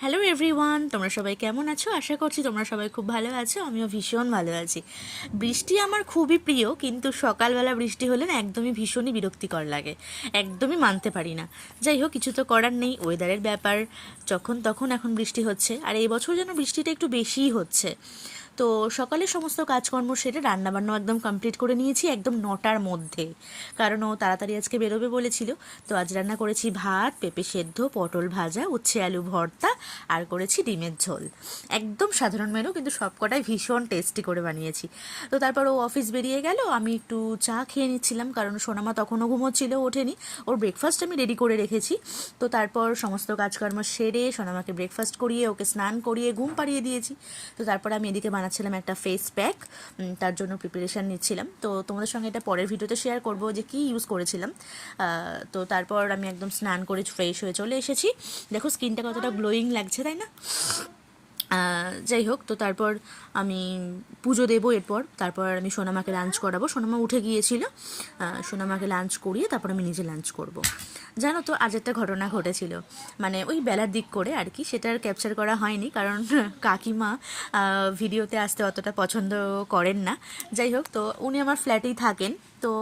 Hello everyone, তোমরা সবাই কেমন আছো? আশা করছি তোমরা সবাই খুব ভালো আছো। আমিও ভীষণ ভালো আছি। বৃষ্টি আমার খুবই প্রিয়, কিন্তু সকালবেলা বৃষ্টি হলে না একদমই ভীষণই বিরক্তিকর লাগে, একদমই মানতে পারি না। যাই হোক, কিছু তো করার নেই, ওয়েদারের ব্যাপার। যখন তখন এখন বৃষ্টি হচ্ছে, আর এই বছর যেন বৃষ্টিটা একটু বেশিই হচ্ছে। তো সকালে সমস্ত কাজকর্ম সেরে রান্নাবান্না একদম কমপ্লিট করে নিয়েছি একদম 9টার মধ্যে, কারণ ও তাড়াতাড়ি আজকে বেরোবে বলেছিল। তো আজ রান্না করেছি ভাত, পেঁপে সেদ্ধ, পটল ভাজা, উচ্ছে আলু ভর্তা, আর করেছি ডিমের ঝোল। একদম সাধারণ মেনু, কিন্তু সবকটাই ভীষণ টেস্টি করে বানিয়েছি। তো তারপর ও অফিস বেরিয়ে গেল, আমি একটু চা খেয়ে নিচ্ছিলাম, কারণ সোনামা তখনও ঘুমোচ্ছিল, ওঠেনি। ওর ব্রেকফাস্ট আমি রেডি করে রেখেছি। তো তারপর সমস্ত কাজকর্ম সেরে সোনামাকে ব্রেকফাস্ট করিয়ে ওকে স্নান করিয়ে ঘুম পাড়িয়ে দিয়েছি। তো তারপর আমি এদিকে বানাচ্ছিলাম একটা ফেস প্যাক, তার জন্য প্রিপারেশান নিচ্ছিলাম। তো তোমাদের সঙ্গে এটা পরের ভিডিওতে শেয়ার করব যে কী ইউজ করেছিলাম। তো তারপর আমি একদম স্নান করে ফ্রেশ হয়ে চলে এসেছি। দেখো স্কিনটা কতটা গ্লোয়িং লাগছে, তাই না? যাই হোক, তো তারপর আমি পুজো দেবো। এরপর তারপর আমি সোনামাকে লাঞ্চ করাবো। সোনামা উঠে গিয়েছিল, সোনামাকে লাঞ্চ করিয়ে তারপর আমি নিজে লাঞ্চ করব। জানো তো, আজ একটা ঘটনা ঘটেছিল, মানে ওই বেলার দিক করে আর কি, সেটার ক্যাপচার করা হয়নি কারণ কাকিমা ভিডিওতে আসতে অতটা পছন্দ করেন না। যাই হোক, তো উনি আমার ফ্ল্যাটেই থাকেন। তো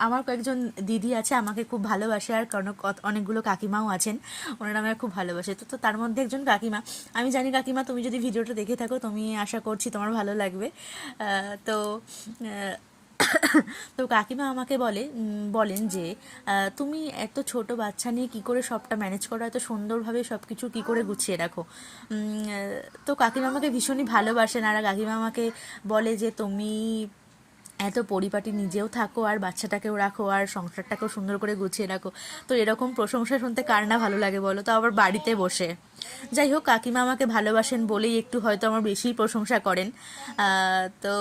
আমার কয়েকজন দিদি আছে, আমাকে খুব ভালোবাসে, আর কারণ অনেকগুলো কাকিমাও আছেন, ওনারা আমাকে খুব ভালোবাসে। তো তার মধ্যে একজন কাকিমা, আমি জানি কাকিমা তুমি যদি ভিডিওটা দেখে থাকো, তুমি আশা করছি তোমার ভালো লাগবে। তো তো কাকিমা আমাকে বলেন যে তুমি এত ছোট বাচ্চা নিয়ে কি করে সবটা ম্যানেজ করো, এত সুন্দরভাবে সব কিছু কী করে গুছিয়ে রাখো। তো কাকিমা আমাকে ভীষণই ভালোবাসেন, আর কাকিমা আমাকে বলে যে তুমি এত পরিপাটি নিজেও থাকো, আর বাচ্চাটাকেও রাখো, আর সংসারটাকেও সুন্দর করে গুছিয়ে রাখো। তো এরকম প্রশংসা শুনতে কার না ভালো লাগে বলো, তো আবার বাড়িতে বসে। যাই হোক, কাকিমা আমাকে ভালোবাসেন বলেই একটু হয়তো আমার বেশিই প্রশংসা করেন। তো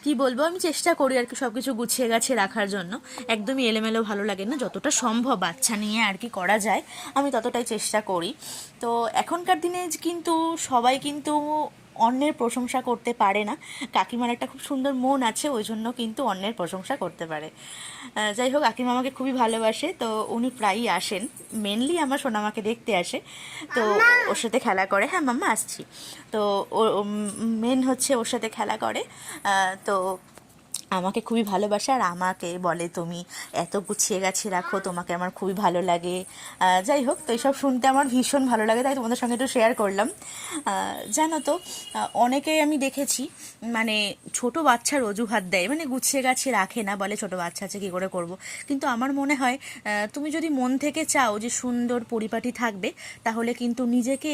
কি বলবো, আমি চেষ্টা করি আর কি সব কিছু গুছিয়ে গাছিয়ে রাখার জন্য। একদমই এলোমেলো ভালো লাগে না, যতটা সম্ভব বাচ্চা নিয়ে আর কি করা যায় আমি ততটাই চেষ্টা করি। তো এখনকার দিনে কিন্তু সবাই কিন্তু অন্যের প্রশংসা করতে পারে না। কাকিমার একটা খুব সুন্দর মন আছে, ওই জন্য কিন্তু অন্যের প্রশংসা করতে পারে। যাই হোক, কাকিমা আমাকে খুবই ভালোবাসে, তো উনি প্রায়ই আসেন, মেনলি আমার সোনামাকে দেখতে আসে। তো ওর সাথে খেলা করে। হ্যাঁ মাম্মা, আসছি। তো ও মেন হচ্ছে ওর সাথে খেলা করে। তো আমাকে খুবই ভালোবাসে, আর আমাকে বলে তুমি এত গুছিয়ে গাছিয়ে রাখো, তোমাকে আমার খুবই ভালো লাগে। যাই হোক, তো এইসব শুনতে আমার ভীষণ ভালো লাগে, তাই তোমাদের সঙ্গে একটু শেয়ার করলাম। জানো তো, অনেকেই আমি দেখেছি মানে ছোট বাচ্চার অজুহাত দেয়, মানে গুছিয়ে গাছিয়ে রাখে না, বলে ছোট বাচ্চা আছে কী করে করব। কিন্তু আমার মনে হয় তুমি যদি মন থেকে চাও যে সুন্দর পরিপাটি থাকবে, তাহলে কিন্তু নিজেকে